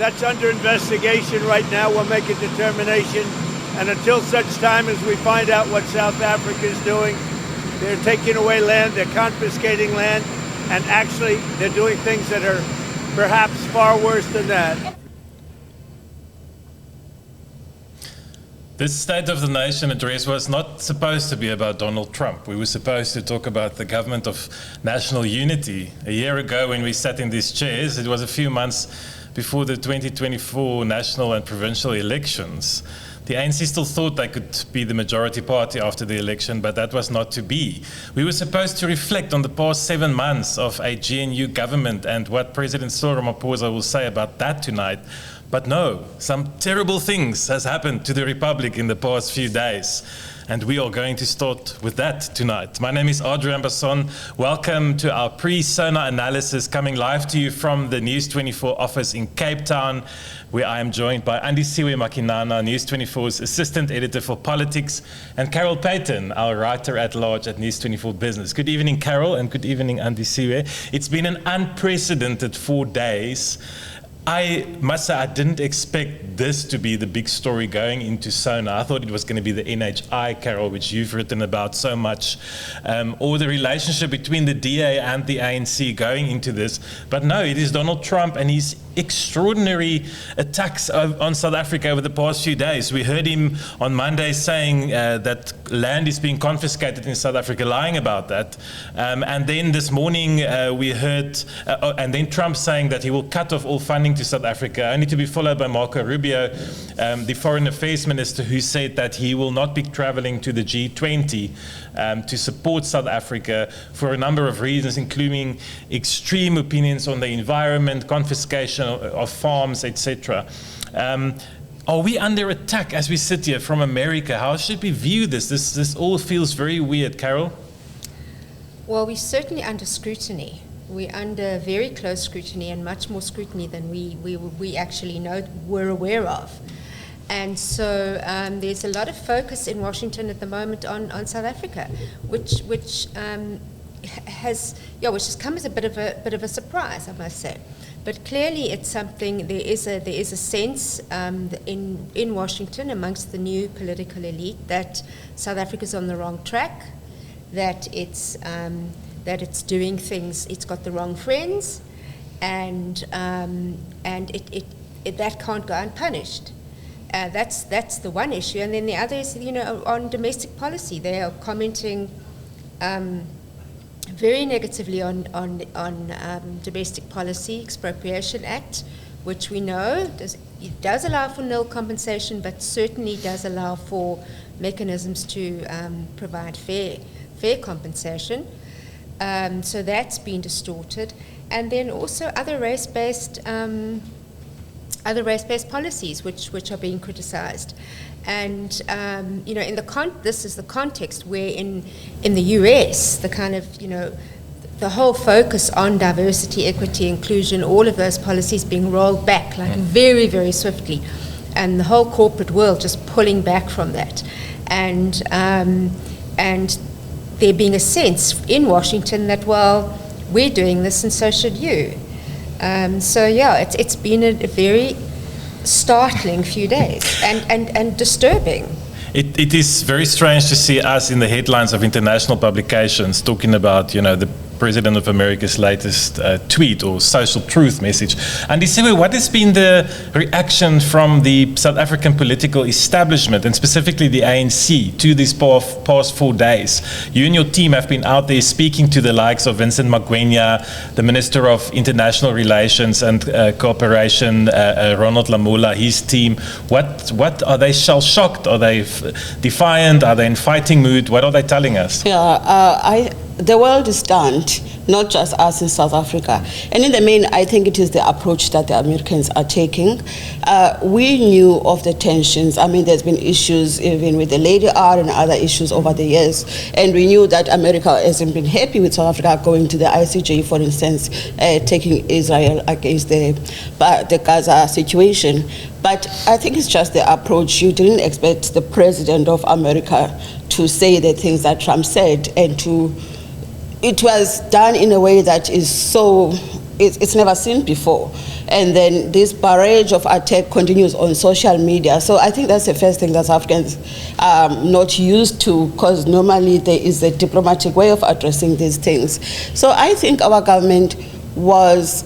That's under investigation right now. We'll make a determination. And until such time as we find out what South Africa is doing, they're taking away land, they're confiscating land, and actually they're doing things that are perhaps far worse than that. This State of the Nation address was not supposed to be about Donald Trump. We were supposed to talk about the government of national unity. A year ago when we sat in these chairs, it was a few months before the 2024 national and provincial elections. The ANC still thought they could be the majority party after the election, but that was not to be. We were supposed to reflect on the past 7 months of a GNU government and what President Cyril Ramaphosa will say about that tonight. But no, some terrible things has happened to the Republic in the past few days. And we are going to start with that tonight. My name is Adrian Basson. Welcome to our pre-Sona analysis, coming live to you from the News24 office in Cape Town, where I am joined by Andisiwe Makinana, News24's assistant editor for politics, and Carol Payton, our writer-at-large at News24 Business. Good evening, Carol, and good evening, Andisiwe. It's been an unprecedented 4 days. I must say I didn't expect this to be the big story going into Sona. I thought it was going to be the NHI, Carol, which you've written about so much, or the relationship between the DA and the ANC going into this. But no, it is Donald Trump and his extraordinary attacks on South Africa over the past few days. We heard him on Monday saying that land is being confiscated in South Africa, lying about that. And then this morning we heard, and then Trump saying that he will cut off all funding to South Africa, only to be followed by Marco Rubio, the foreign affairs minister, who said that he will not be traveling to the G20 to support South Africa for a number of reasons, including extreme opinions on the environment, confiscation of farms, etc. Are we under attack as we sit here from America? How should we view this? This all feels very weird, Carol. Well, we're certainly under scrutiny. We're under very close scrutiny, and much more scrutiny than we actually were aware of. And so there's a lot of focus in Washington at the moment on South Africa, which has come as a bit of a surprise, I must say. But clearly, it's something. There is a sense in Washington amongst the new political elite that South Africa's on the wrong track, that it's doing things. It's got the wrong friends, and that can't go unpunished. That's the one issue, and then the other is on domestic policy. They are commenting very negatively on domestic policy, Expropriation Act, which we know does allow for nil compensation, but certainly does allow for mechanisms to provide fair compensation. So that's been distorted, and then also other race-based policies which are being criticised, and this is the context where in the US the kind of the whole focus on diversity, equity, inclusion, all of those policies being rolled back like very, very swiftly, and the whole corporate world just pulling back from that, and there being a sense in Washington that, well, we're doing this and so should you. It's been a very startling few days and disturbing. It is very strange to see us in the headlines of international publications talking about, the President of America's latest tweet or social truth message. And Andisiwe, what has been the reaction from the South African political establishment, and specifically the ANC, to these past 4 days? You and your team have been out there speaking to the likes of Vincent Magwenya, the Minister of International Relations and Cooperation, Ronald Lamola, his team. What are they shell-shocked? Are they defiant? Are they in fighting mood? What are they telling us? The world is stunned, not just us in South Africa. And in the main, I think it is the approach that the Americans are taking. We knew of the tensions. I mean, there's been issues even with the Lady R and other issues over the years. And we knew that America hasn't been happy with South Africa going to the ICJ, for instance, taking Israel against the Gaza situation. But I think it's just the approach. You didn't expect the President of America to say the things that Trump said, and it was done in a way that is so it's never seen before. And then this barrage of attack continues on social media. So I think that's the first thing that Africans are not used to, because normally there is a diplomatic way of addressing these things. So I think our government was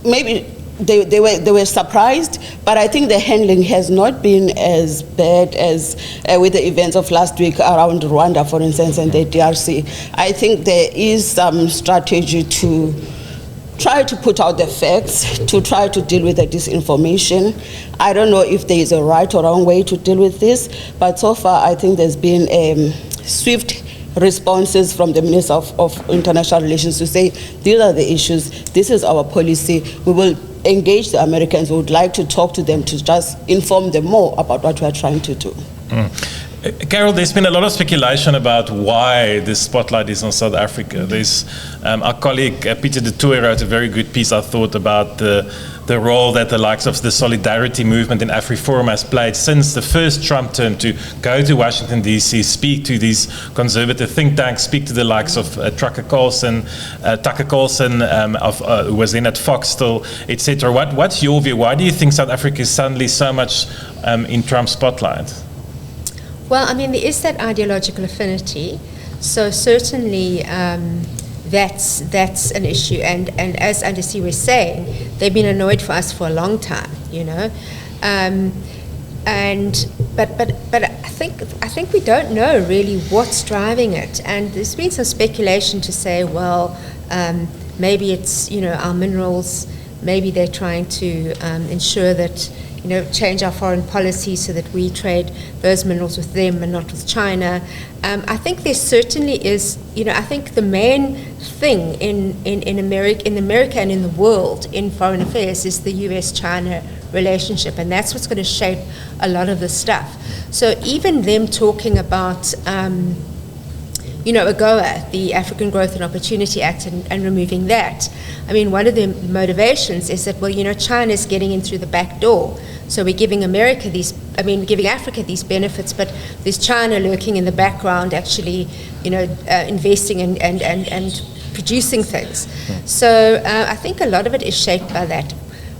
maybe they were surprised, but I think the handling has not been as bad as with the events of last week around Rwanda, for instance, and the DRC. I think there is some strategy to try to put out the facts, to try to deal with the disinformation. I don't know if there is a right or wrong way to deal with this, but so far I think there's been swift responses from the Minister of International Relations to say, these are the issues, this is our policy, we will engage the Americans, we would like to talk to them to just inform them more about what we are trying to do. Carol, there's been a lot of speculation about why this spotlight is on South Africa. There's our colleague Peter de Tooy wrote a very good piece, I thought, about the role that the likes of the Solidarity Movement in AfriForum has played since the first Trump term to go to Washington, D.C., speak to these conservative think tanks, speak to the likes of Tucker Carlson, who was in at Fox still, etc. What's your view? Why do you think South Africa is suddenly so much in Trump's spotlight? Well, I mean, there is that ideological affinity, so certainly that's an issue. And as Andisi was saying, they've been annoyed for us for a long time, you know. But I think we don't know really what's driving it. And there's been some speculation to say, well, maybe it's, you know, our minerals. Maybe they're trying to ensure that, you know, change our foreign policy so that we trade those minerals with them and not with China. I think there certainly is, you know, I think the main thing in America and in the world in foreign affairs is the US-China relationship, and that's what's going to shape a lot of the stuff. So even them talking about, you know, AGOA, the African Growth and Opportunity Act, and removing that. I mean, one of the motivations is that, well, you know, China's getting in through the back door. So we're giving giving Africa these benefits, but there's China lurking in the background, actually, you know, investing and producing things. So I think a lot of it is shaped by that.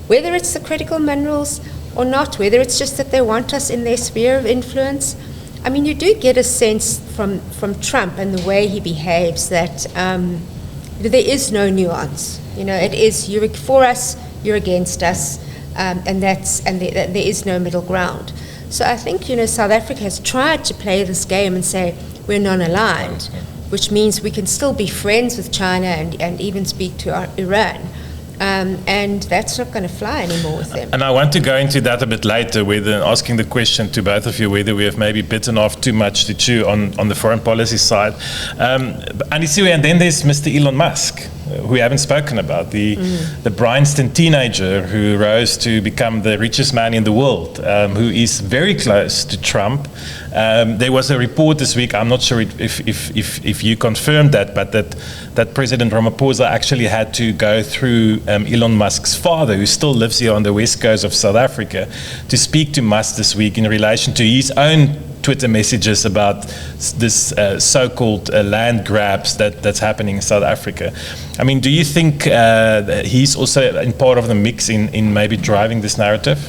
Whether it's the critical minerals or not, whether it's just that they want us in their sphere of influence, I mean, you do get a sense from Trump and the way he behaves that there is no nuance. You know, it is you're for us, you're against us, and there is no middle ground. So I think, you know, South Africa has tried to play this game and say we're non-aligned, which means we can still be friends with China and even speak to Iran. And that's not going to fly anymore with them. And I want to go into that a bit later, asking the question to both of you whether we have maybe bitten off too much to chew on the foreign policy side. And then there's Mr. Elon Musk, who we haven't spoken about, the Bryanston teenager who rose to become the richest man in the world, who is very close to Trump. There was a report this week, I'm not sure if you confirmed that, but that President Ramaphosa actually had to go through Elon Musk's father, who still lives here on the west coast of South Africa, to speak to Musk this week in relation to his own Twitter messages about this so-called land grabs that's happening in South Africa. I mean, do you think he's also in part of the mix in maybe driving this narrative?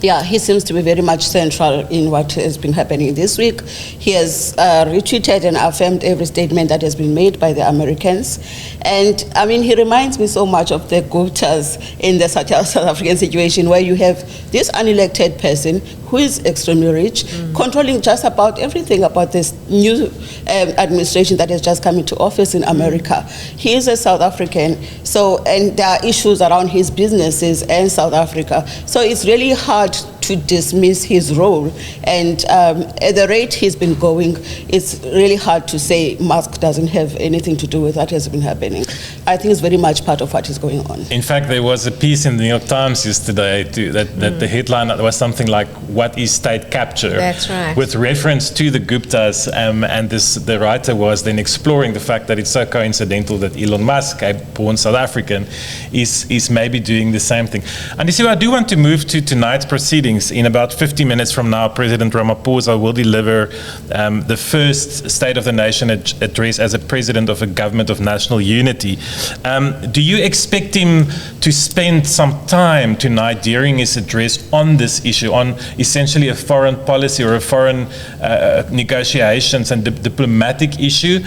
Yeah, he seems to be very much central in what has been happening this week. He has retweeted and affirmed every statement that has been made by the Americans. And I mean, he reminds me so much of the Guptas in the South African situation, where you have this unelected person who is extremely rich, controlling just about everything about this new administration that has just come into office in America. He is a South African, and there are issues around his businesses and South Africa. So it's really hard to dismiss his role. And at the rate he's been going, it's really hard to say Musk doesn't have anything to do with what has been happening. I think it's very much part of what is going on. In fact, there was a piece in the New York Times yesterday that the headline was something like, "What is state capture?" That's right. With reference to the Guptas, and the writer was then exploring the fact that it's so coincidental that Elon Musk, a born South African, is maybe doing the same thing. And you see, I do want to move to tonight's proceedings. things. In about 50 minutes from now, President Ramaphosa will deliver the first State of the Nation address as a president of a government of national unity. Do you expect him to spend some time tonight during his address on this issue, on essentially a foreign policy or a foreign negotiations and diplomatic issue?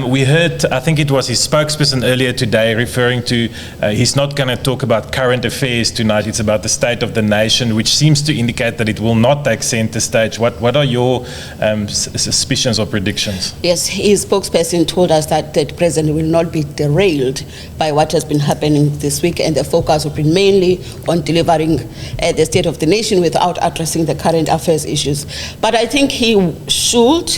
We heard, I think it was his spokesperson earlier today, referring to he's not going to talk about current affairs tonight. It's about the state of the nation, which seems to indicate that it will not take center stage. What are your suspicions or predictions? Yes, his spokesperson told us that the president will not be derailed by what has been happening this week, and the focus will be mainly on delivering the state of the nation without addressing the current affairs issues. But I think he should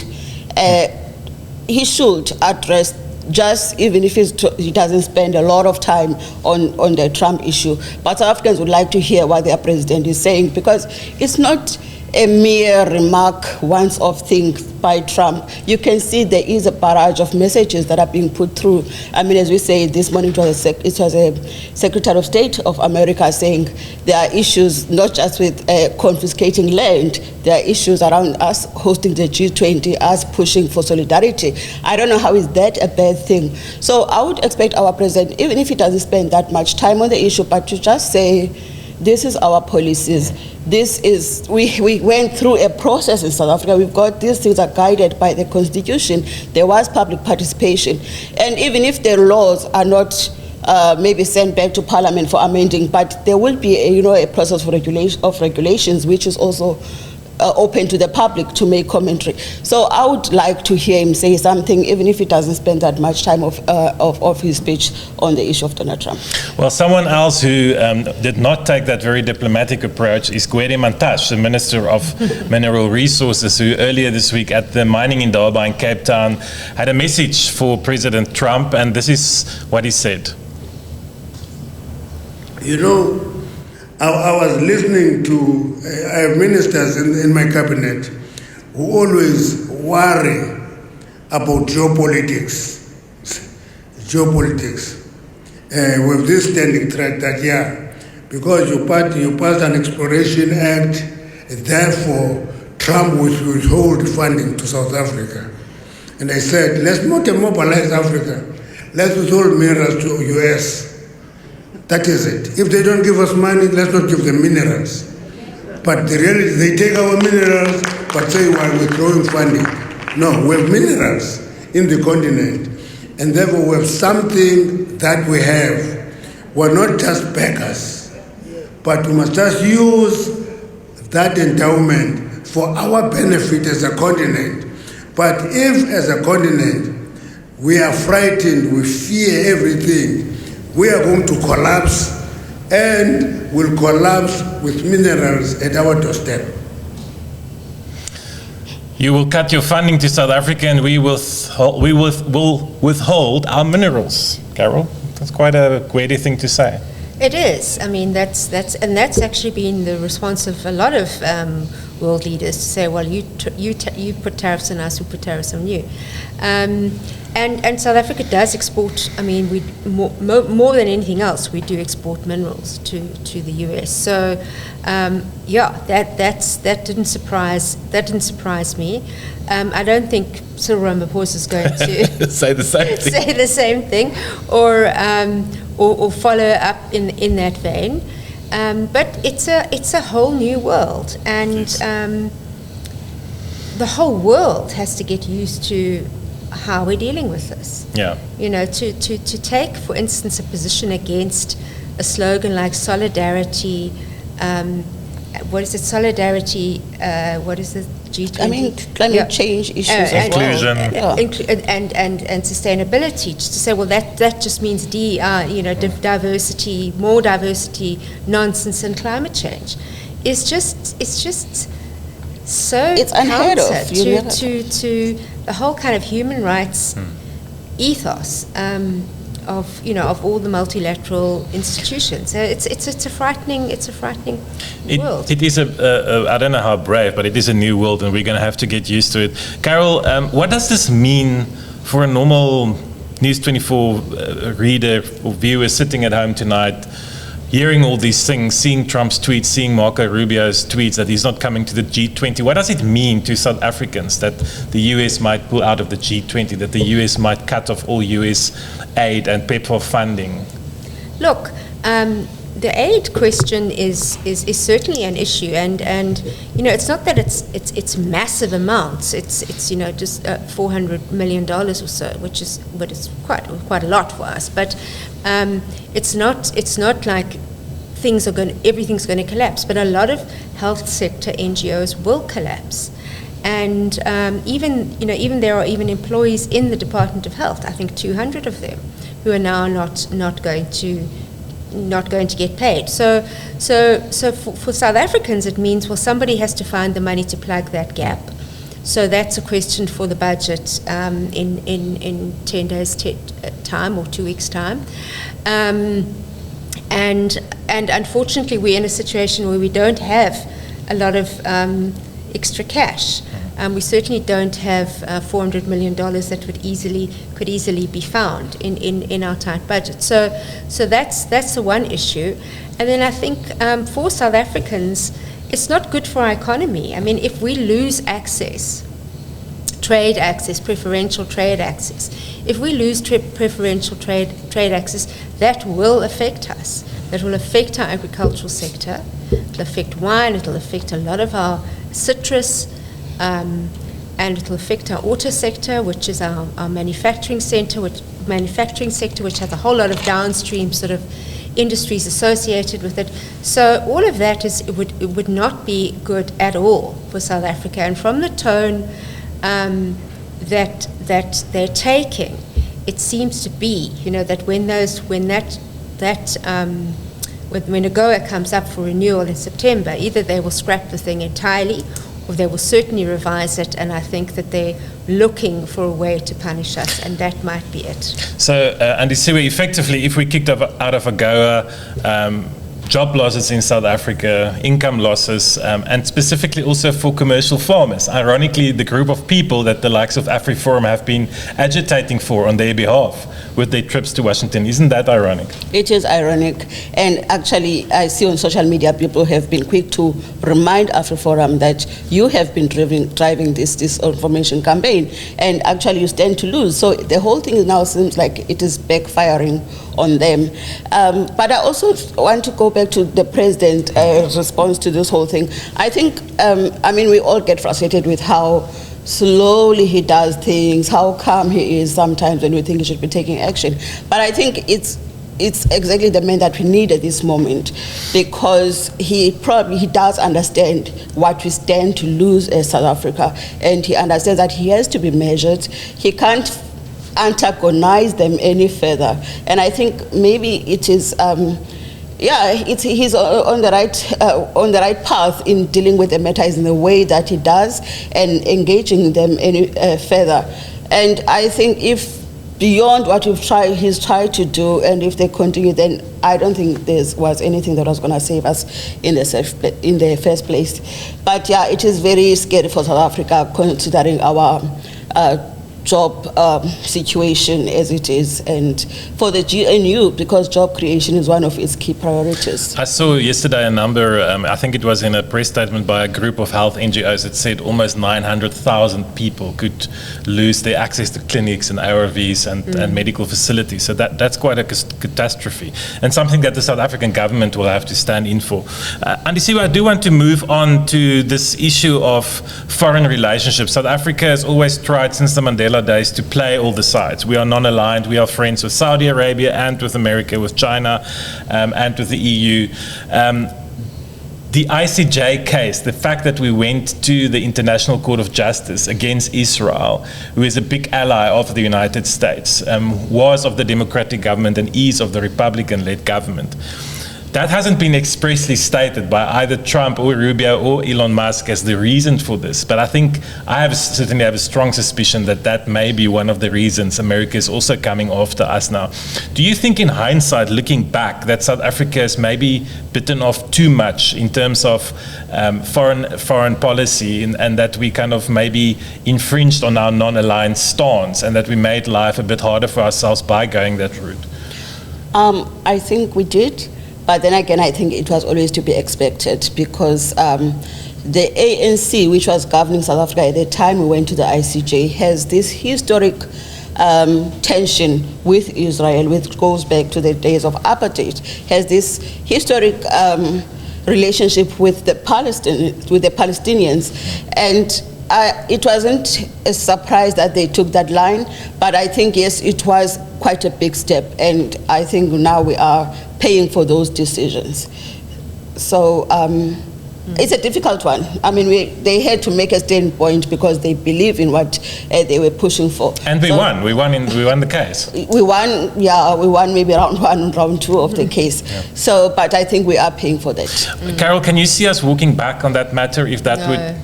address, just even if he doesn't spend a lot of time on the Trump issue. But South Africans would like to hear what their president is saying, because it's not a mere remark, once-off thing by Trump. You can see there is a barrage of messages that are being put through. I mean, as we say this morning, it was a Secretary of State of America saying there are issues not just with confiscating land, there are issues around us hosting the G20, us pushing for solidarity. I don't know how is that a bad thing. So I would expect our president, even if he doesn't spend that much time on the issue, but to just say, this is our policies. This is, we went through a process in South Africa. We've got these things are guided by the Constitution. There was public participation. And even if the laws are not maybe sent back to Parliament for amending, but there will be a process for regulations, which is also open to the public to make commentary. So I would like to hear him say something, even if he doesn't spend that much time of his speech on the issue of Donald Trump. Well, someone else who did not take that very diplomatic approach is Gwede Mantashe, the Minister of Mineral Resources, who earlier this week at the mining indaba in Cape Town had a message for President Trump, and this is what he said. You know, I was listening to I have ministers in my cabinet who always worry about geopolitics. With this standing threat that, because you passed an Exploration Act, therefore Trump will withhold funding to South Africa. And I said, let's not immobilize Africa. Let's withhold minerals to US. That is it. If they don't give us money, let's not give them minerals. But the reality, they take our minerals, but say we're withdrawing funding. No, we have minerals in the continent. And therefore we have something that we have. We're not just beggars, but we must just use that endowment for our benefit as a continent. But if as a continent we are frightened, we fear everything, we are going to collapse, and will collapse with minerals at our doorstep. You will cut your funding to South Africa, and we will withhold our minerals. Carol, that's quite a Gwede thing to say. It is. I mean, that's actually been the response of a lot of world leaders to say, well, you put tariffs on us, we put tariffs on you. And South Africa does export. I mean, we more than anything else, we do export minerals to the US. So, that didn't surprise me. I don't think Cyril Ramaphosa is going to say the same thing, or follow up in that vein. But it's a whole new world, and the whole world has to get used to how we're dealing with this. Yeah. You know, to take, for instance, a position against a slogan like solidarity. What is it? Solidarity. What is it? G20. I mean, climate change issues as inclusion. well. And sustainability. Just to say, well, that just means diversity, more diversity, nonsense, and climate change. It's just so it's unheard of to the whole kind of human rights ethos of all the multilateral institutions. So it's a frightening world. It is I don't know how brave, but it is a new world, and we're going to have to get used to it. Carol, what does this mean for a normal News24 reader or viewer sitting at home tonight? hearing all these things, seeing Trump's tweets, seeing Marco Rubio's tweets that he's not coming to the G20, what does it mean to South Africans that the US might pull out of the G20, that the US might cut off all US aid and PEPFAR funding? Look, the aid question is certainly an issue, and it's not that it's massive amounts. It's just $400 million or so, which is quite a lot for us. But it's not like everything's going to collapse. But a lot of health sector NGOs will collapse, and even there are even employees in the Department of Health. I think 200 of them who are now not going to get paid. So for South Africans, it means, well, somebody has to find the money to plug that gap. So that's a question for the budget in 10 days' time or 2 weeks' time. And unfortunately, we're in a situation where we don't have a lot of extra cash. We certainly don't have $400 million that could easily be found in our tight budget. So that's the one issue. And then I think for South Africans, it's not good for our economy. I mean, if we lose trade access, preferential trade access, if we lose preferential trade access, that will affect us. That will affect our agricultural sector. It'll affect wine. It'll affect a lot of our citrus. And it'll affect our auto sector, which is our manufacturing sector, which has a whole lot of downstream sort of industries associated with it. So all of that it would not be good at all for South Africa. And from the tone that they're taking, it seems to be, that when AGOA comes up for renewal in September, either they will scrap the thing entirely, or they will certainly revise it, and I think that they're looking for a way to punish us, and that might be it. So, Andisiwe, effectively, if we kicked out of AGOA, job losses in South Africa, income losses, and specifically also for commercial farmers. Ironically, the group of people that the likes of AfriForum have been agitating for on their behalf with their trips to Washington. Isn't that ironic? It is ironic. And actually, I see on social media people have been quick to remind AfriForum that you have been driving this disinformation campaign, and actually you stand to lose. So the whole thing now seems like it is backfiring on them. But I also want to go back to the president's response to this whole thing. I think, we all get frustrated with how slowly he does things, how calm he is sometimes when we think he should be taking action. But I think it's exactly the man that we need at this moment, because he does understand what we stand to lose as South Africa, and he understands that he has to be measured. He can't antagonize them any further, and I think maybe it is he's on the right path in dealing with the matters in the way that he does and engaging them any further. And I think if beyond what he's tried to do, and if they continue, then I don't think there was anything that was going to save us in the first place. But yeah, it is very scary for South Africa, considering our job situation as it is, and for the GNU, because job creation is one of its key priorities. I saw yesterday a number, I think it was in a press statement by a group of health NGOs, that said almost 900,000 people could lose their access to clinics and ARVs and medical facilities. So that's quite a catastrophe, and something that the South African government will have to stand in for. Andisiwe, I do want to move on to this issue of foreign relationships. South Africa has always tried since the Mandela days to play all the sides. We are non-aligned. We are friends with Saudi Arabia and with America, with China, and with the EU. The ICJ case, the fact that we went to the International Court of Justice against Israel, who is a big ally of the United States, was of the democratic government and is of the Republican-led government. That hasn't been expressly stated by either Trump or Rubio or Elon Musk as the reason for this, but I think certainly have a strong suspicion that may be one of the reasons America is also coming after us now. Do you think, in hindsight, looking back, that South Africa has maybe bitten off too much in terms of foreign policy, and that we kind of maybe infringed on our non-aligned stance, and that we made life a bit harder for ourselves by going that route? I think we did. But then again, I think it was always to be expected because the ANC, which was governing South Africa at the time we went to the ICJ, has this historic tension with Israel, which goes back to the days of apartheid, has this historic relationship with the Palestinians, and it wasn't a surprise that they took that line, but I think, yes, it was quite a big step, and I think now we are paying for those decisions. So it's a difficult one. I mean, they had to make a standpoint because they believe in what they were pushing for. And we won. We won the case. We won, yeah, we won maybe round 1 and round 2 of the case. Yeah. So, but I think we are paying for that. Carol, can you see us walking back on that matter if that would...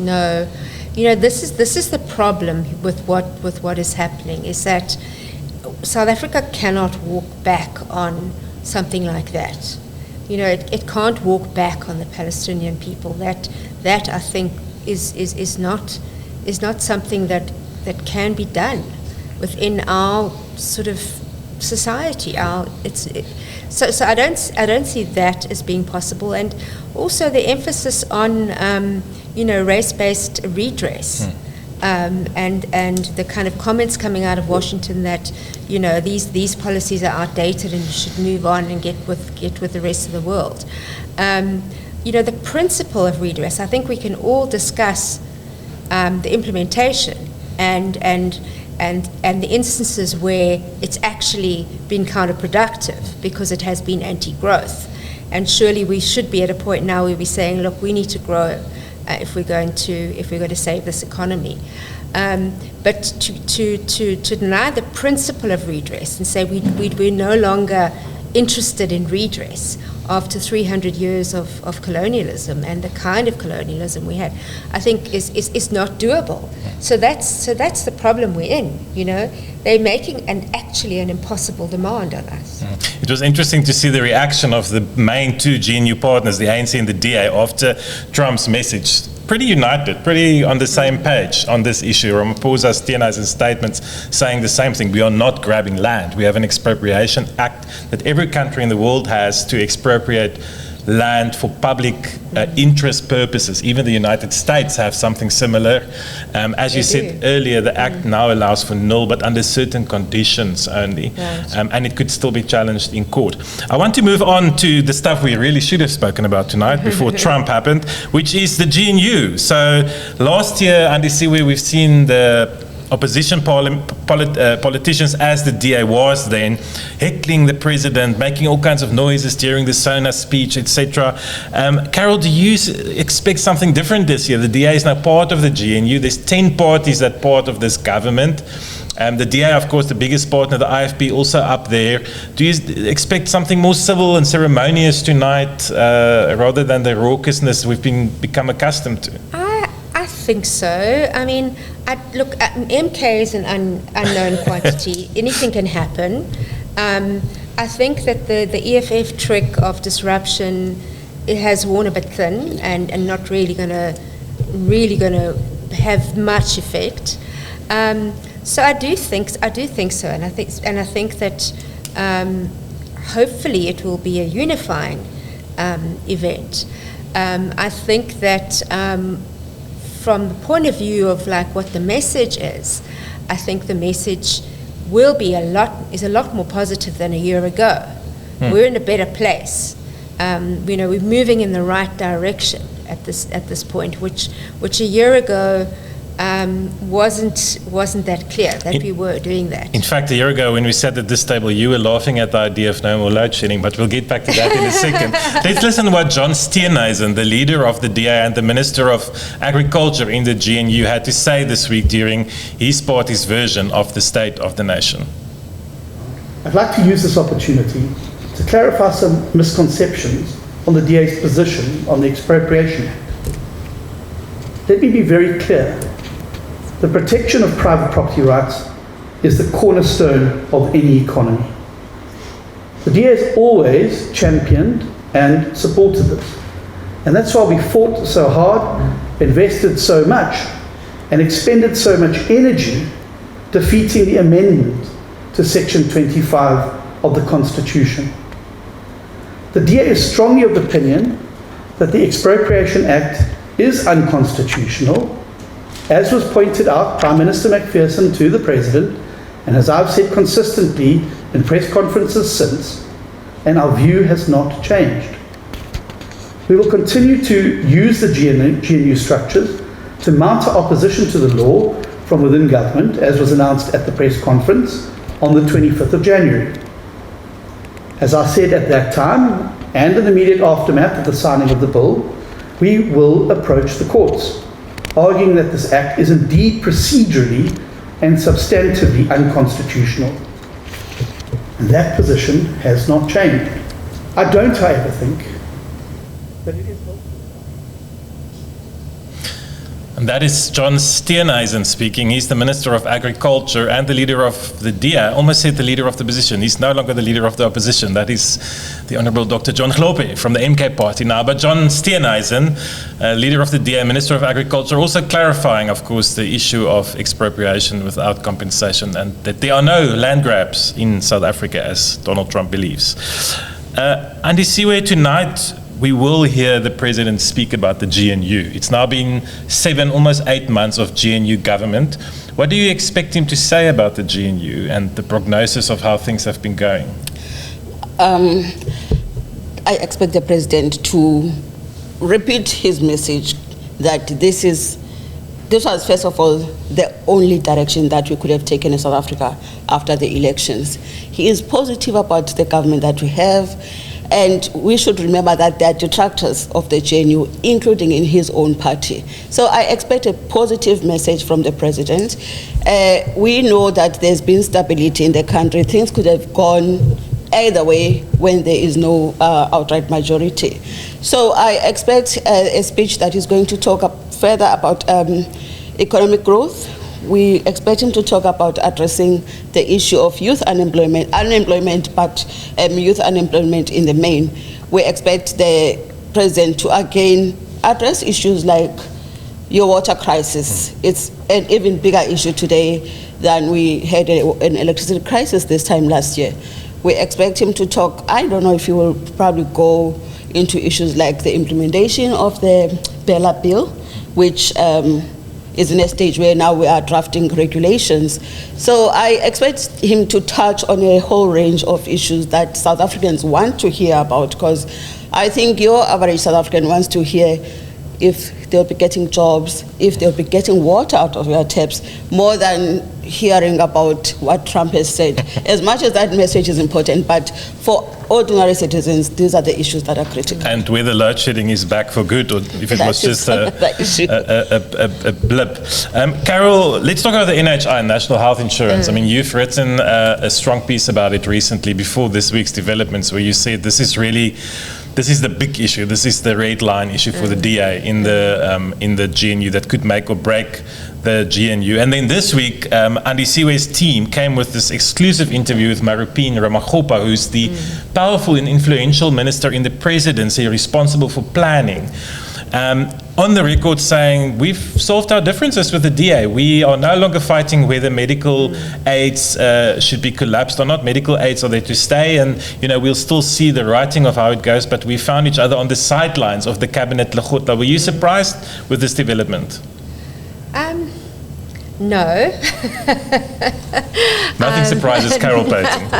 No. You know, this is the problem with what is happening, is that South Africa cannot walk back on something like that. You know, it can't walk back on the Palestinian people. That I think is not something that can be done within our sort of society. So I don't see that as being possible. And also the emphasis on race-based redress. And the kind of comments coming out of Washington that, you know, these policies are outdated and you should move on and get with the rest of the world. You know, the principle of redress, I think we can all discuss the implementation and the instances where it's actually been counterproductive because it has been anti-growth. And surely we should be at a point now where we're saying, look, we need to grow if we're going to save this economy. But to deny the principle of redress and say we're no longer interested in redress after 300 years of colonialism and the kind of colonialism we had, I think is not doable. So that's the problem we're in. You know, they're making actually an impossible demand on us. It was interesting to see the reaction of the main two GNU partners, the ANC and the DA, after Trump's message. Pretty united, pretty on the same page on this issue. Ramaphosa Steenhuisen statements saying the same thing. We are not grabbing land. We have an expropriation act that every country in the world has to expropriate land for public interest purposes. Even the United States have something similar. As you said earlier, the act now allows for nil, but under certain conditions only. Right. And it could still be challenged in court. I want to move on to the stuff we really should have spoken about tonight before Trump happened, which is the GNU. So last year, Andisiwe, we've seen the opposition politicians, as the DA was then, heckling the president, making all kinds of noises during the Sona speech, etc. Carol, do you expect something different this year? The DA is now part of the GNU. There's 10 parties that part of this government. The DA, of course, the biggest partner, the IFP, also up there. Do you expect something more civil and ceremonious tonight rather than the raucousness we've become accustomed to? I think so. I mean, look, MK is an unknown quantity. Anything can happen. I think that the EFF trick of disruption, it has worn a bit thin and not really going to have much effect. So I do think so, and I think that hopefully it will be a unifying event. I think that from the point of view of like what the message is, I think the message is a lot more positive than a year ago. We're in a better place. We're moving in the right direction at this point, which a year ago wasn't that clear that we were doing that. In fact, a year ago when we sat at this table, you were laughing at the idea of no more load shedding, but we'll get back to that in a second. Let's listen to what John Steenhuisen, the leader of the DA and the Minister of Agriculture in the GNU, had to say this week during his party's version of the State of the Nation. I'd like to use this opportunity to clarify some misconceptions on the DA's position on the Expropriation Act. Let me be very clear. The protection of private property rights is the cornerstone of any economy. The DA has always championed and supported this. And that's why we fought so hard, invested so much, and expended so much energy defeating the amendment to Section 25 of the Constitution. The DA is strongly of the opinion that the Expropriation Act is unconstitutional, as was pointed out by Minister McPherson to the President, and as I've said consistently in press conferences since, and our view has not changed. We will continue to use the GNU structures to mount our opposition to the law from within government, as was announced at the press conference on the 25th of January. As I said at that time, and in the immediate aftermath of the signing of the bill, we will approach the courts, arguing that this act is indeed procedurally and substantively unconstitutional. And that position has not changed. I don't, however, think that it is. And that is John Steenhuisen speaking. He's the Minister of Agriculture and the leader of the DA. I almost said the leader of the opposition. He's no longer the leader of the opposition. That is the Honourable Dr. John Globe from the MK party now. But John Steenhuisen, leader of the DA, Minister of Agriculture, also clarifying, of course, the issue of expropriation without compensation and that there are no land grabs in South Africa, as Donald Trump believes. Andy Siwe, tonight we will hear the President speak about the GNU. It's now been almost 8 months of GNU government. What do you expect him to say about the GNU and the prognosis of how things have been going? I expect the President to repeat his message that this was, first of all, the only direction that we could have taken in South Africa after the elections. He is positive about the government that we have, and we should remember that there are detractors of the GNU, including in his own party. So I expect a positive message from the President. We know that there's been stability in the country. Things could have gone either way when there is no outright majority. So I expect a speech that is going to talk further about economic growth. We expect him to talk about addressing the issue of youth unemployment, but youth unemployment in the main. We expect the President to again address issues like your water crisis. It's an even bigger issue today than we had an electricity crisis this time last year. We expect him to talk, I don't know if he will probably go into issues like the implementation of the Bella bill, which is in a stage where now we are drafting regulations. So I expect him to touch on a whole range of issues that South Africans want to hear about, because I think your average South African wants to hear if they'll be getting jobs, if they'll be getting water out of your taps, more than hearing about what Trump has said. As much as that message is important, but for ordinary citizens, these are the issues that are critical. And whether load shedding is back for good, or if it was just a blip. Carol, let's talk about the NHI, National Health Insurance. I mean, you've written a strong piece about it recently before this week's developments, where you said this is the big issue. This is the red line issue for the DA in the GNU that could make or break the GNU. And then this week, Andy Siwe's team came with this exclusive interview with Marupin Ramagopa, who's the powerful and influential minister in the presidency responsible for planning. On the record saying, we've solved our differences with the DA. We are no longer fighting whether medical aids should be collapsed or not. Medical aids are there to stay, and we'll still see the writing of how it goes, but we found each other on the sidelines of the cabinet Lekgotla. Were you surprised with this development? No. Nothing surprises Carol Payton.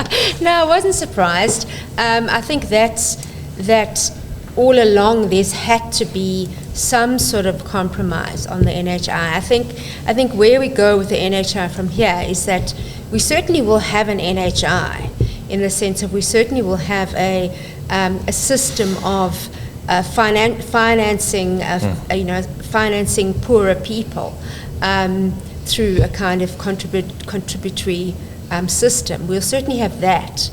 No, I wasn't surprised. I think that all along there's had to be some sort of compromise on the NHI. I think where we go with the NHI from here is that we certainly will have an NHI, in the sense of we certainly will have a system of financing poorer people through a kind of contributory system. We'll certainly have that.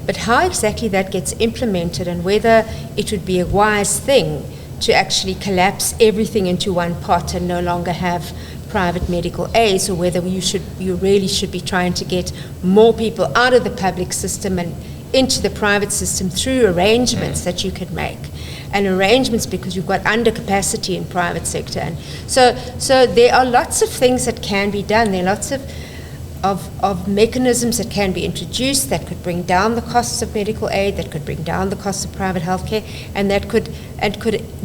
But how exactly that gets implemented, and whether it would be a wise thing to actually collapse everything into one pot and no longer have private medical aids, or whether you really should be trying to get more people out of the public system and into the private system through arrangements that you could make. And arrangements because you've got undercapacity in private sector. And so there are lots of things that can be done. There are lots of of mechanisms that can be introduced that could bring down the costs of medical aid, that could bring down the costs of private healthcare, and that could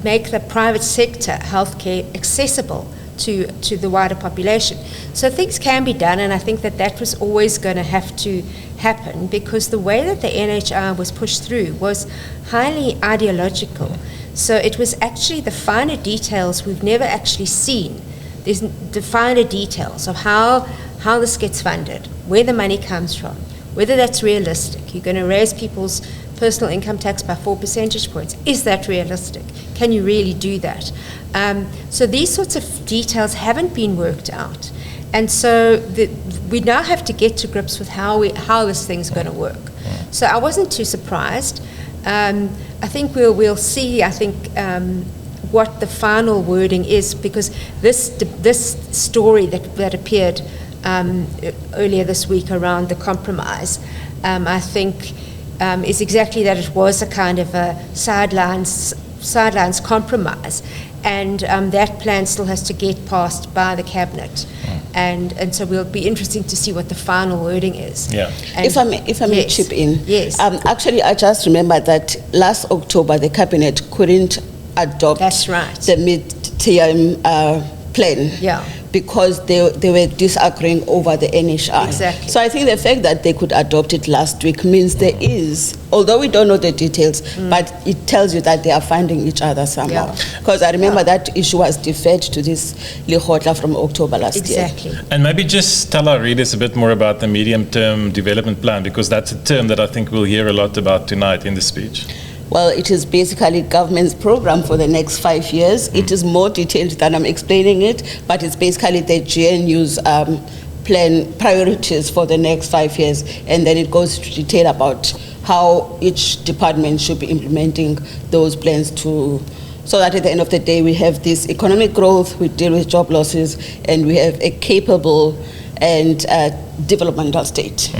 make the private sector healthcare accessible to the wider population. So things can be done, and I think that was always going to have to happen, because the way that the NHI was pushed through was highly ideological. So it was actually the finer details we've never actually seen. There's the finer details of how this gets funded, where the money comes from, whether that's realistic. You're going to raise people's personal income tax by 4 percentage points. Is that realistic? Can you really do that? So these sorts of details haven't been worked out. And so we now have to get to grips with how this thing's going to work. So I wasn't too surprised. I think we'll see, what the final wording is, because this story that appeared earlier this week around the compromise, I think is exactly that. It was a kind of a sidelines compromise, and that plan still has to get passed by the cabinet, and so it'll be interesting to see what the final wording is. Yeah. And if I may yes, chip in. Yes. Actually, I just remember that last October the cabinet couldn't adopt That's right. the mid-term plan. Yeah. Because they were disagreeing over the NHI. Exactly. So I think the fact that they could adopt it last week means there is, although we don't know the details, but it tells you that they are finding each other somehow. Yeah. Because I remember that issue was deferred to this Lihotla from October last year. Exactly. And maybe just tell our readers a bit more about the medium-term development plan, because that's a term that I think we'll hear a lot about tonight in the speech. Well, it is basically government's program for the next 5 years. It is more detailed than I'm explaining it, but it's basically the GNU's plan priorities for the next 5 years, and then it goes into detail about how each department should be implementing those plans so that at the end of the day we have this economic growth, we deal with job losses, and we have a capable and developmental state.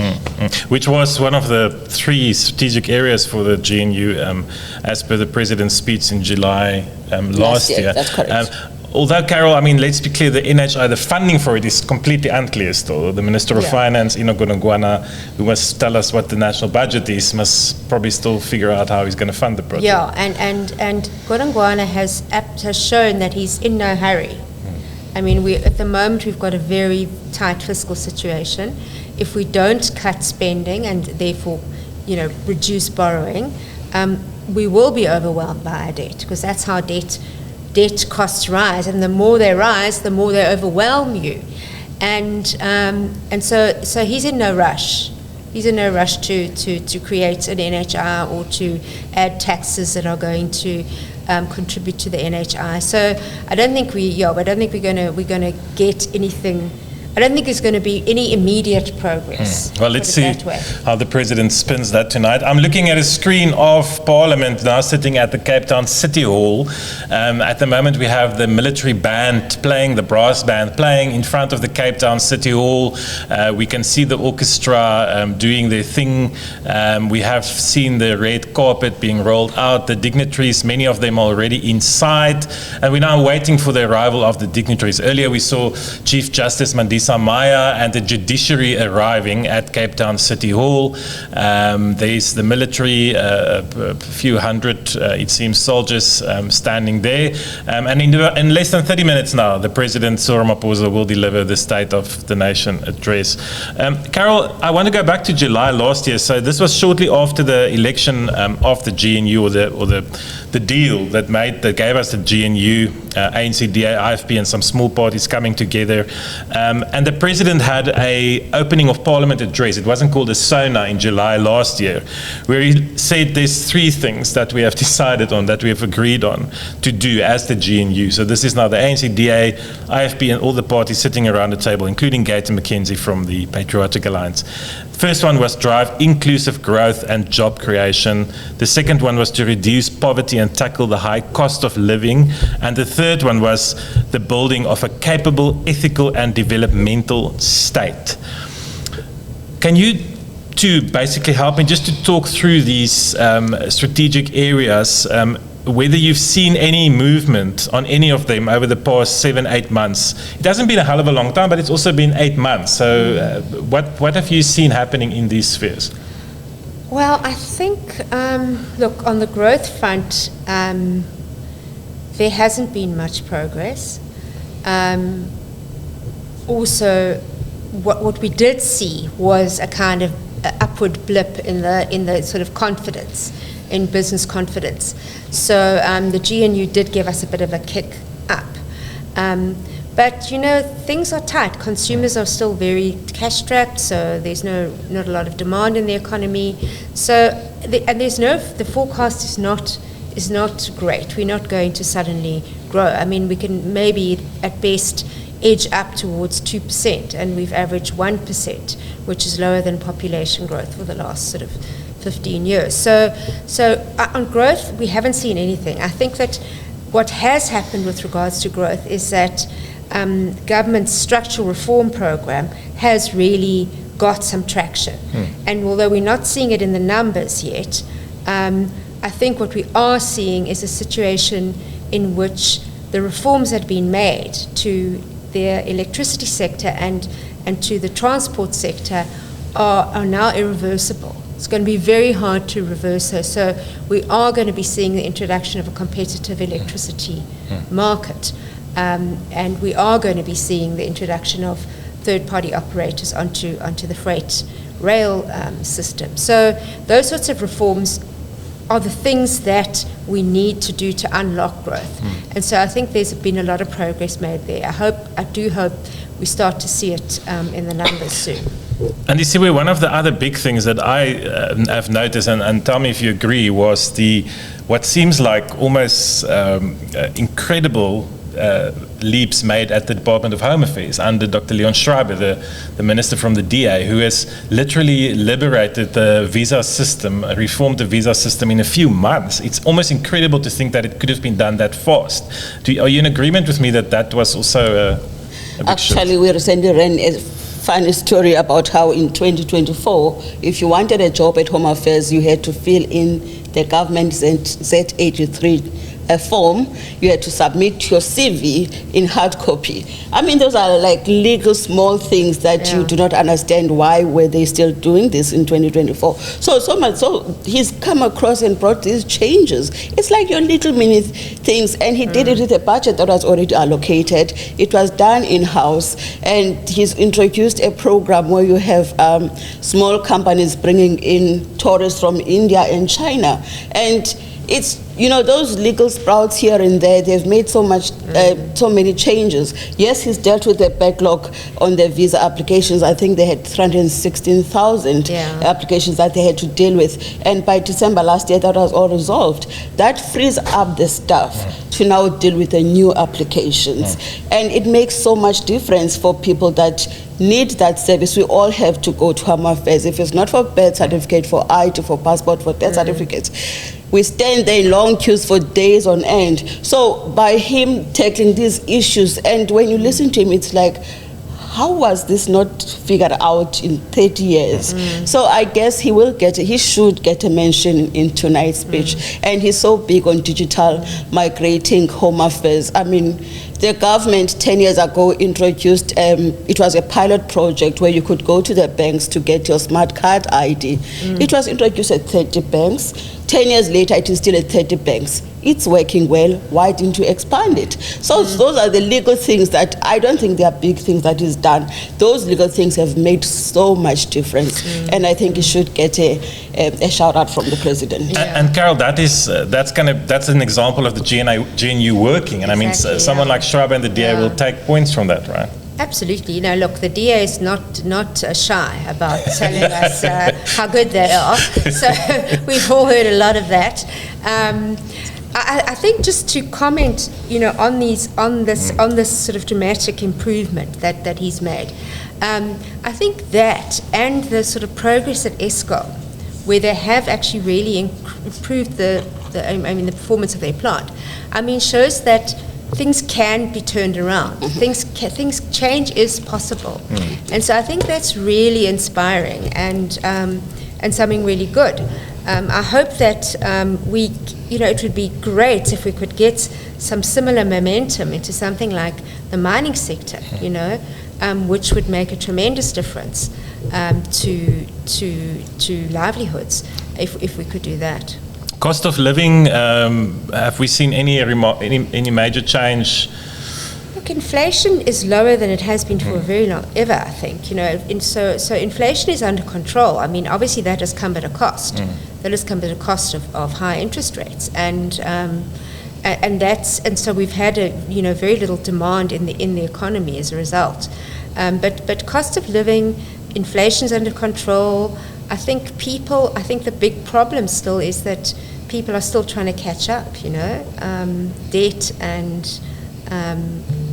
Which was one of the 3 strategic areas for the GNU as per the President's speech in July last year. That's correct. Although, Carol, I mean, let's be clear, the NHI, the funding for it is completely unclear still. The Minister of Finance, Ino Godongwana, who must tell us what the national budget is, must probably still figure out how he's going to fund the project. Yeah, and Godongwana has shown that he's in no hurry. I mean, at the moment we've got a very tight fiscal situation. If we don't cut spending and therefore, reduce borrowing, we will be overwhelmed by our debt, because that's how debt costs rise, and the more they rise, the more they overwhelm you. And so he's in no rush. He's in no rush to create an NHI or to add taxes that are going to contribute to the NHI. So I don't think we're going to get anything. I don't think there's going to be any immediate progress. Well, let's see how the President spins that tonight. I'm looking at a screen of Parliament now, sitting at the Cape Town City Hall. At the moment, we have the military band playing, the brass band playing in front of the Cape Town City Hall. We can see the orchestra doing their thing. We have seen the red carpet being rolled out, the dignitaries, many of them already inside. And we're now waiting for the arrival of the dignitaries. Earlier, we saw Chief Justice Mandisa Maya and the judiciary arriving at Cape Town City Hall. There's the military, a few hundred, it seems, soldiers standing there. And in less than 30 minutes now, the President Cyril Ramaphosa will deliver the State of the Nation address. Carol, I want to go back to July last year. So this was shortly after the election of the GNU, or the deal that gave us the GNU, ANC, DA, IFP, and some small parties coming together. And the President had a opening of Parliament address. It wasn't called a Sona in July last year, where he said there's 3 things that we have decided on, that we have agreed on to do as the GNU. So this is now the ANC, DA, IFP, and all the parties sitting around the table, including Gator McKenzie from the Patriotic Alliance. First one was drive inclusive growth and job creation. The second one was to reduce poverty and tackle the high cost of living. And the third one was the building of a capable, ethical, and developmental state. Can you two basically help me just to talk through these strategic areas? whether you've seen any movement on any of them over the past 7-8 months. It hasn't been a hell of a long time, but it's also been 8 months. So what have you seen happening in these spheres? Well, I think, look, on the growth front, there hasn't been much progress. Also, what we did see was a kind of upward blip in the sort of confidence, in business confidence. So the GNU did give us a bit of a kick up. But, things are tight. Consumers are still very cash-strapped, so there's not a lot of demand in the economy. So, the forecast is not great. We're not going to suddenly grow. I mean, we can maybe, at best, edge up towards 2%, and we've averaged 1%, which is lower than population growth for the last sort of 15 years. So on growth, we haven't seen anything. I think that what has happened with regards to growth is that government's structural reform program has really got some traction. And although we're not seeing it in the numbers yet, I think what we are seeing is a situation in which the reforms that have been made to the electricity sector and to the transport sector are now irreversible. It's going to be very hard to reverse her. So we are going to be seeing the introduction of a competitive electricity market. And we are going to be seeing the introduction of third-party operators onto the freight rail system. So those sorts of reforms are the things that we need to do to unlock growth. And so I think there's been a lot of progress made there. I do hope we start to see it in the numbers soon. And you see, one of the other big things that I have noticed, and tell me if you agree, was what seems like almost incredible leaps made at the Department of Home Affairs under Dr. Leon Schreiber, the minister from the DA, who has literally liberated the visa system, reformed the visa system in a few months. It's almost incredible to think that it could have been done that fast. Are you in agreement with me that was also a big Actually, shift? we recently ran a funny story about how in 2024, if you wanted a job at Home Affairs, you had to fill in the government Z83 form. You had to submit your CV in hard copy. I mean, those are like legal small things that you do not understand. Why were they still doing this in 2024? So much so he's come across and brought these changes. It's like your little mini things, and he did it with a budget that was already allocated. It was done in-house, and he's introduced a program where you have small companies bringing in tourists from India and China, and it's, those legal sprouts here and there, they've made so many changes. Yes, he's dealt with the backlog on the visa applications. I think they had 316,000 applications that they had to deal with. And by December last year, that was all resolved. That frees up the staff to now deal with the new applications. And it makes so much difference for people that need that service. We all have to go to Home Affairs. If it's not for birth certificate, for ID, for passport, for death certificates, we stand there in long queues for days on end. So by him tackling these issues, and when you listen to him, it's like, how was this not figured out in 30 years? So I guess he should get a mention in tonight's speech. And he's so big on digital migrating Home Affairs. I mean, the government 10 years ago introduced, it was a pilot project where you could go to the banks to get your smart card ID. It was introduced at 30 banks. 10 years later, it is still at 30 banks. It's working well. Why didn't you expand it? So those are the legal things that I don't think they are big things that is done. Those legal things have made so much difference. And I think it should get a shout out from the president. And Carol, that's an example of the GNU working. And I mean, someone like Schreiber and the DA will take points from that, right? Absolutely. Look, the DA is not shy about telling us how good they are. So we've all heard a lot of that. I think just to comment, on this sort of dramatic improvement that he's made. I think that and the sort of progress at Eskom, where they have actually really improved the performance of their plant, shows that things can be turned around. Change is possible, and so I think that's really inspiring and something really good. I hope that it would be great if we could get some similar momentum into something like the mining sector, which would make a tremendous difference to livelihoods if we could do that. Cost of living, have we seen any major change? Look, inflation is lower than it has been for a very long, ever, I think. So inflation is under control. I mean, obviously that has come at a cost. That has come at a cost of high interest rates, and so we've had very little demand in the economy as a result. But cost of living, inflation's under control. I think the big problem still is that people are still trying to catch up. Debt and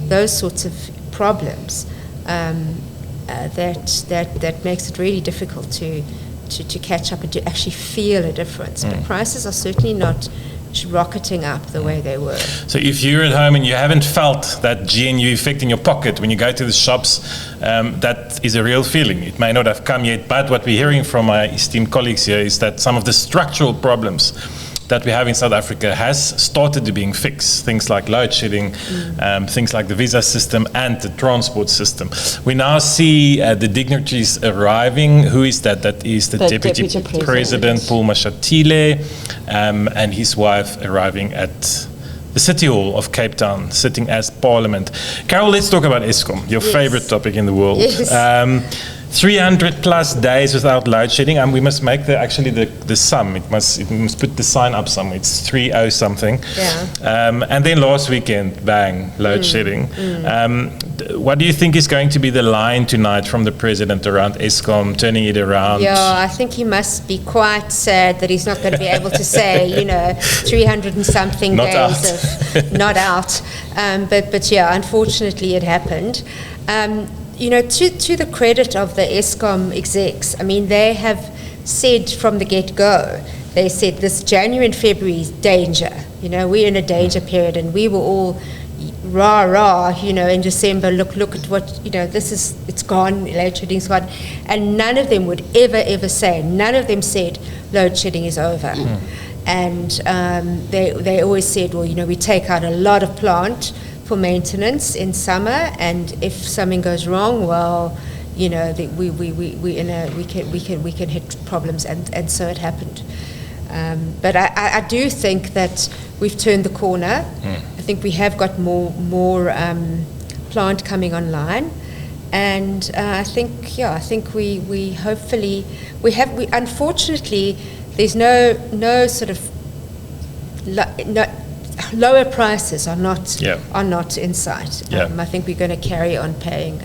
those sorts of problems that makes it really difficult to catch up and to actually feel a difference. But prices are certainly not rocketing up the way they were. So if you're at home and you haven't felt that GNU effect in your pocket when you go to the shops, that is a real feeling. It may not have come yet, but what we're hearing from my esteemed colleagues here is that some of the structural problems that we have in South Africa has started to being fixed. Things like load shedding, things like the visa system and the transport system. We now see the dignitaries arriving. Who is that? That is the Deputy President, Paul Mashatile, and his wife arriving at the City Hall of Cape Town, sitting as Parliament. Carol, let's talk about Eskom, your favorite topic in the world. Yes. 300 plus days without load shedding, and we must make the sum. It must put the sign up somewhere. It's 30 something. Yeah. And then last weekend, bang, load shedding. What do you think is going to be the line tonight from the president around Eskom, turning it around? Yeah, I think he must be quite sad that he's not going to be able to say, 300 and something not days out. of not out. But yeah, unfortunately, it happened. To the credit of the Eskom execs, I mean, they have said from the get-go, they said this January and February is danger. We're in a danger period, and we were all rah, in December, look at what, it's gone, load shedding's gone. And none of them would ever say, none of them said load shedding is over. And they always said, well, we take out a lot of plant for maintenance in summer, and if something goes wrong, well, we can hit problems, and so it happened. But I do think that we've turned the corner. I think we have got more plant coming online, and I think we hopefully we unfortunately there's no sort of lower prices are not in sight. I think we're going to carry on paying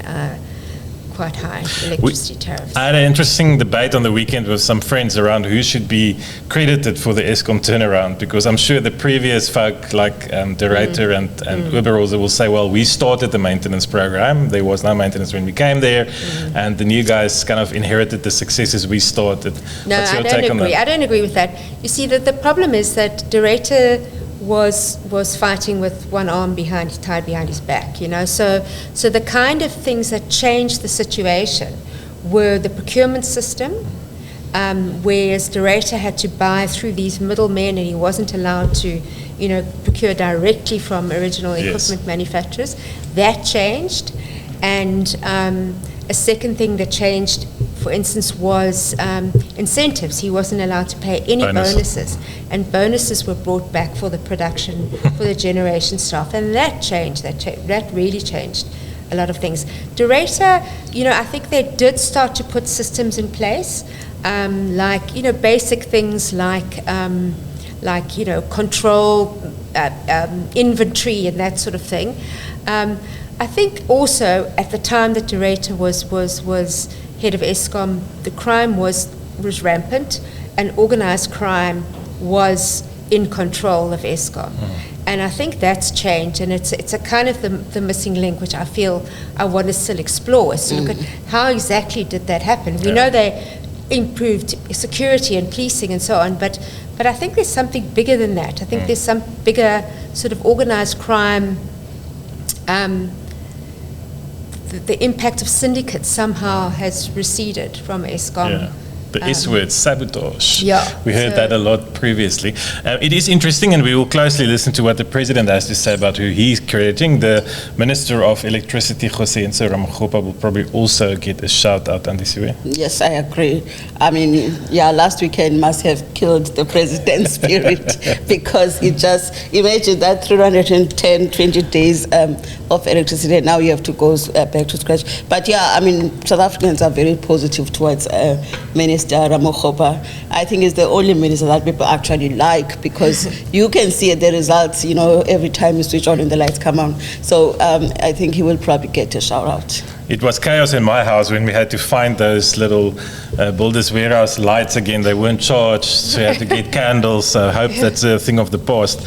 quite high electricity tariffs. I had an interesting debate on the weekend with some friends around who should be credited for the Eskom turnaround, because I'm sure the previous folk like De Ruyter and Uberholzer will say, well, we started the maintenance program. There was no maintenance when we came there, and the new guys kind of inherited the successes we started. No, What's your I don't take on agree. that? I don't agree with that. You see, the problem is that De Ruyter was fighting with one arm tied behind his back, So the kind of things that changed the situation were the procurement system, whereas De Ruyter had to buy through these middlemen, and he wasn't allowed to, procure directly from original equipment manufacturers. That changed, and a second thing that changed, for instance, was incentives. He wasn't allowed to pay any bonuses, and bonuses were brought back for the production, for the generation staff, and that changed. That really changed a lot of things. De Ruyter, I think they did start to put systems in place, basic things like control, inventory, and that sort of thing. I think also at the time that De Ruyter was head of Eskom, the crime was rampant, and organised crime was in control of Eskom. And I think that's changed, and it's a kind of the missing link, which I feel I want to still explore, is to look at how exactly did that happen. We know they improved security and policing and so on, but I think there's something bigger than that. I think there's some bigger sort of organised crime. The impact of syndicates somehow has receded from Eskom The S word, sabotage. Yeah, We heard so- that a lot previously. It is interesting, and we will closely listen to what the President has to say about who he's creating. The Minister of Electricity, Jose Ramaphosa, will probably also get a shout out on this way. Yes, I agree. I mean, yeah, last weekend must have killed the president's spirit because it just, imagine that 310, 20 days of electricity, now you have to go back to scratch. But yeah, I mean, South Africans are very positive towards Minister Ramaphosa. I think it's the only minister that people actually like because you can see the results, you know, every time you switch on and the lights come on. So I think he will probably get a shout out. It was chaos in my house when we had to find those little Builders Warehouse lights again. They weren't charged, so we had to get candles. I hope that's a thing of the past.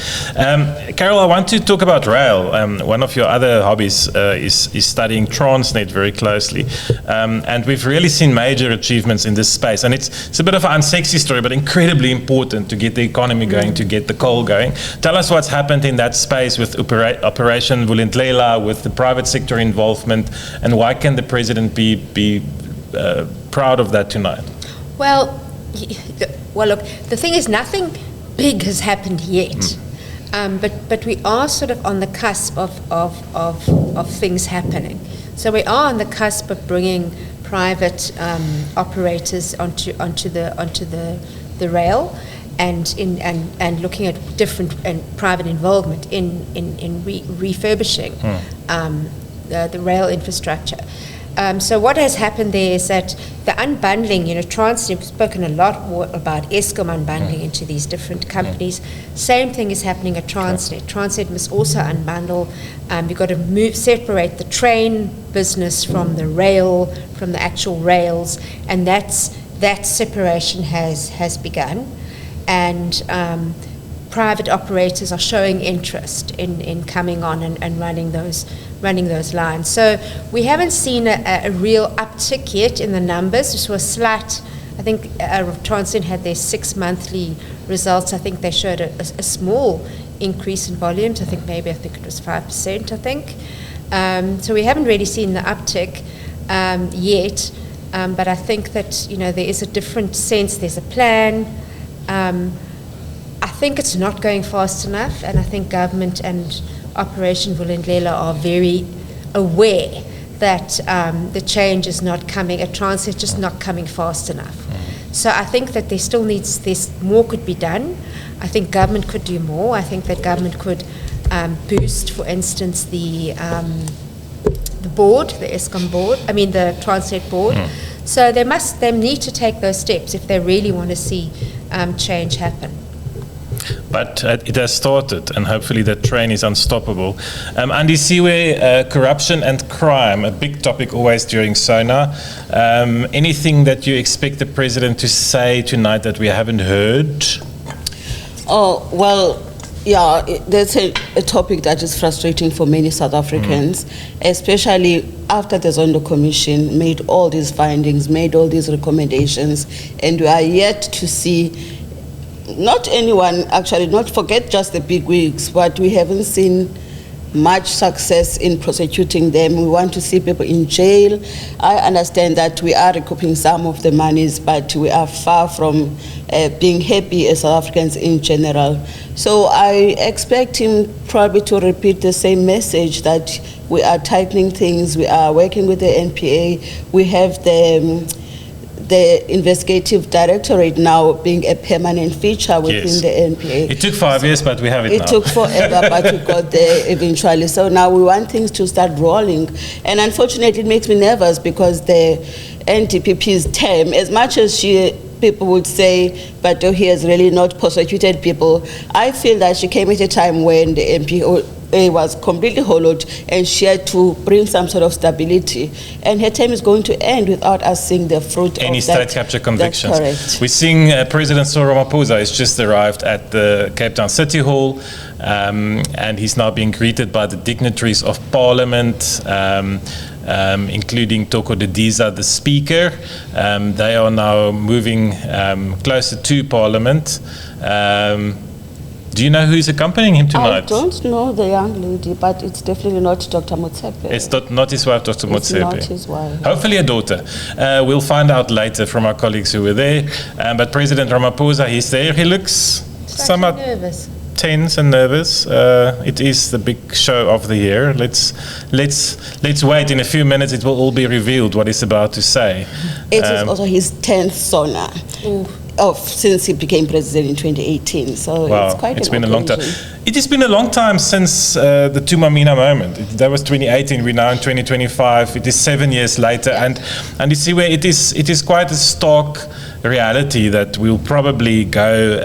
Carol, I want to talk about rail. One of your other hobbies is studying Transnet very closely. And we've really seen major achievements in this space. And it's a bit of an unsexy story, but incredibly important to get the economy going, to get the coal going. Tell us what's happened in that space with Operation Vulindlela, with the private sector involvement, and why can the President be proud of that tonight? Well, look, the thing is, nothing big has happened yet, but we are sort of on the cusp of things happening. So we are on the cusp of bringing private operators onto the rail, and looking at different and private involvement in refurbishing the rail infrastructure. So what has happened there is that the unbundling, you know, Transnet, we've spoken a lot more about Eskom unbundling into these different companies. Same thing is happening at Transnet. Transnet must also unbundle. You've got to separate the train business from the rail, from the actual rails, and that separation has begun. And private operators are showing interest in coming on and running those lines. So we haven't seen a real uptick yet in the numbers. This was slight. I think Transnet had their 6 monthly results. I think they showed a small increase in volumes. I think it was 5%, I think. So we haven't really seen the uptick yet. But I think that, you know, there is a different sense. There's a plan. I think it's not going fast enough, and I think government and Operation Vulindlela are very aware that the change is not coming, a Transnet just not coming fast enough. So I think that there's more could be done. I think government could do more. I think that government could boost, for instance, the board, the Eskom board, the Transnet board. So they need to take those steps if they really want to see change happen. But it has started, and hopefully that train is unstoppable. Andy Siwe, corruption and crime, a big topic always during Sona. Anything that you expect the President to say tonight that we haven't heard? Oh, well, yeah, that's a topic that is frustrating for many South Africans, especially after the Zondo Commission made all these findings, made all these recommendations, and we are yet to see not anyone, actually, not forget just the big wigs, but we haven't seen much success in prosecuting them. We want to see people in jail. I understand that we are recouping some of the monies, but we are far from being happy as South Africans in general. So I expect him probably to repeat the same message that we are tightening things, we are working with the NPA, we have the investigative directorate now being a permanent feature within the NPA. It took 5 years, but we have it now. It took forever, but we got there eventually. So now we want things to start rolling. And unfortunately, it makes me nervous because the NDPP's term, as much as people would say, but he has really not prosecuted people, I feel that she came at a time when the NPA was completely hollowed and she had to bring some sort of stability. And her term is going to end without us seeing the fruit of that. Any state capture convictions. That's correct. We're seeing President Cyril Ramaphosa has just arrived at the Cape Town City Hall, and he's now being greeted by the dignitaries of Parliament, including Toko Didiza, the Speaker. They are now moving closer to Parliament. Do you know who's accompanying him tonight? I don't know the young lady, but it's definitely not Dr. Motsepe. It's not his wife, Dr. Motsepe. It's not his wife. Hopefully a daughter. We'll find out later from our colleagues who were there. But President Ramaphosa, he's there. He looks somewhat nervous. Tense and nervous. It is the big show of the year. Let's wait. In a few minutes, it will all be revealed what he's about to say. It is also his 10th Sona. Since he became president in 2018, so wow, it's quite been a long time. It has been a long time since the Tumamina moment. That was 2018. We're now in 2025. It is 7 years later, and you see where it is quite a stark reality that we'll probably go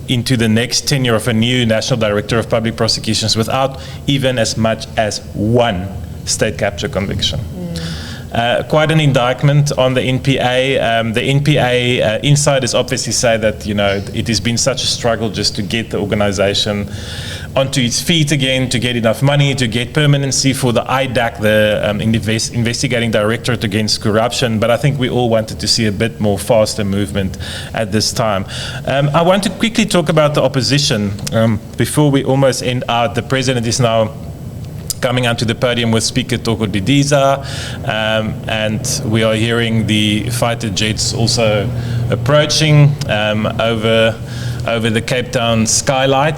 into the next tenure of a new National Director of Public Prosecutions without even as much as one state capture conviction. Quite an indictment on the NPA. The NPA insiders obviously say that it has been such a struggle just to get the organisation onto its feet again, to get enough money, to get permanency for the IDAC, the Investigating Directorate Against Corruption. But I think we all wanted to see a bit more faster movement at this time. I want to quickly talk about the opposition before we almost end out. The president is now coming onto the podium with Speaker Toko Didiza, and we are hearing the fighter jets also approaching over the Cape Town skyline.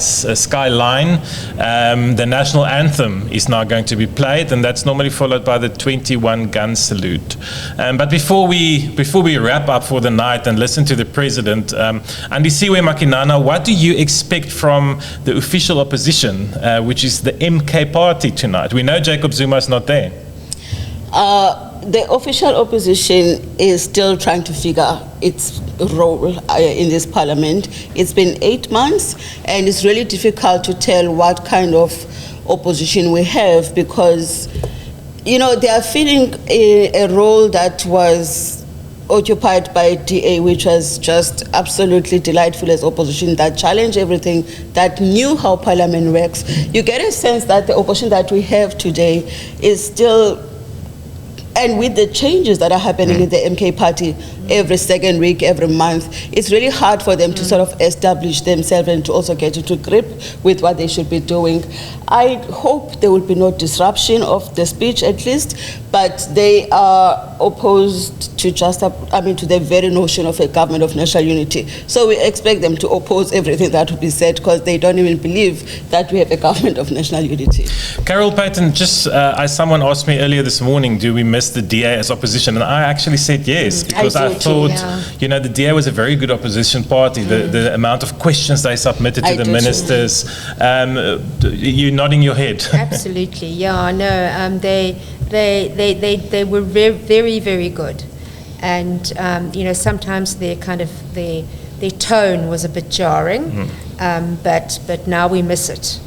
The national anthem is now going to be played, and that's normally followed by the 21-gun salute. But before we wrap up for the night and listen to the president, Andisiwe Makinana, what do you expect from the official opposition, which is the MK party tonight? We know Jacob Zuma is not there. The official opposition is still trying to figure its role in this parliament. It's been 8 months, and it's really difficult to tell what kind of opposition we have because, they are filling a role that was occupied by DA, which was just absolutely delightful as opposition, that challenged everything, that knew how parliament works. You get a sense that the opposition that we have today is still. And with the changes that are happening in the MK party every second week, every month, it's really hard for them to sort of establish themselves and to also get into grip with what they should be doing. I hope there will be no disruption of the speech at least, but they are opposed to to the very notion of a government of national unity. So we expect them to oppose everything that will be said because they don't even believe that we have a government of national unity. Carol Payton, just as someone asked me earlier this morning, do we miss the DA as opposition? And I actually said yes, because I thought, the DA was a very good opposition party. The amount of questions they submitted to the ministers, you're nodding your head. Absolutely, yeah, no, they were very, very, very good. And, sometimes their tone was a bit jarring, but now we miss it.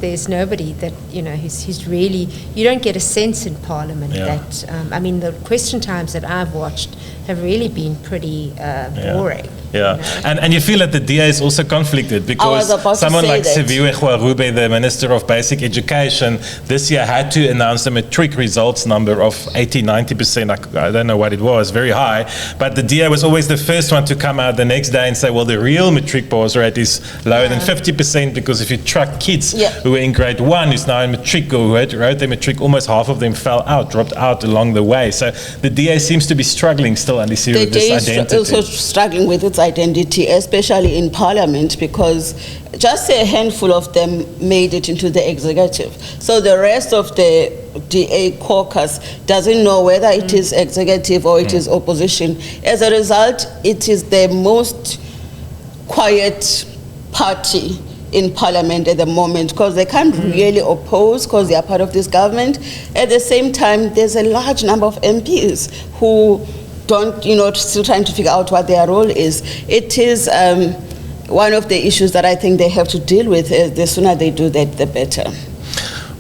There's nobody that, who's really, you don't get a sense in Parliament that, the question times that I've watched have really been pretty boring. Yeah, and you feel that the DA is also conflicted because someone like Siviwe Gwarube, the Minister of Basic Education, this year had to announce a matric results number of 80-90%. I don't know what it was, very high. But the DA was always the first one to come out the next day and say, well, the real matric pass rate is lower than 50% because if you track kids who were in grade 1, who's now in matric or who wrote their matric, almost half of them dropped out along the way. So the DA seems to be struggling still, and this identity. Also struggling with its identity, especially in Parliament, because just a handful of them made it into the executive. So the rest of the DA caucus doesn't know whether it is executive or it is opposition. As a result, it is the most quiet party in Parliament at the moment because they can't really oppose because they are part of this government. At the same time, there's a large number of MPs who don't, still trying to figure out what their role is. It is one of the issues that I think they have to deal with. The sooner they do that, the better.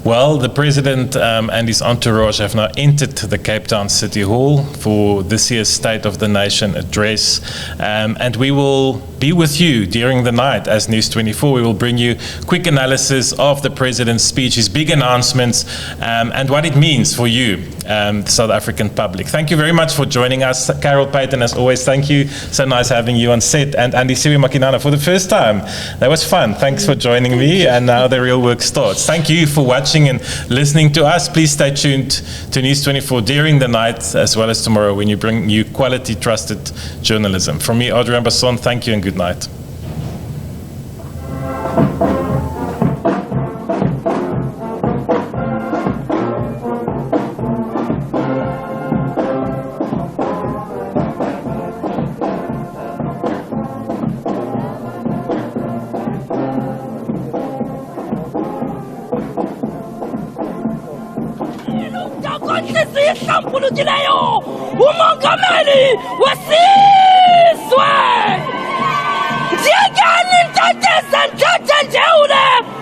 Well, the President and his entourage have now entered the Cape Town City Hall for this year's State of the Nation address. And we will be with you during the night as News24. We will bring you quick analysis of the President's speech, his big announcements, and what it means for you, the South African public. Thank you very much for joining us. Carol Payton, as always, thank you. So nice having you on set. And Andy Siwi Makinana for the first time. That was fun. Thanks for joining me. And now the real work starts. Thank you for watching and listening to us. Please stay tuned to News24 during the night as well as tomorrow when you bring you quality, trusted journalism. From me, Adrian Basson, thank you and good night. umongameli wesizwe njengani ntathe nje ule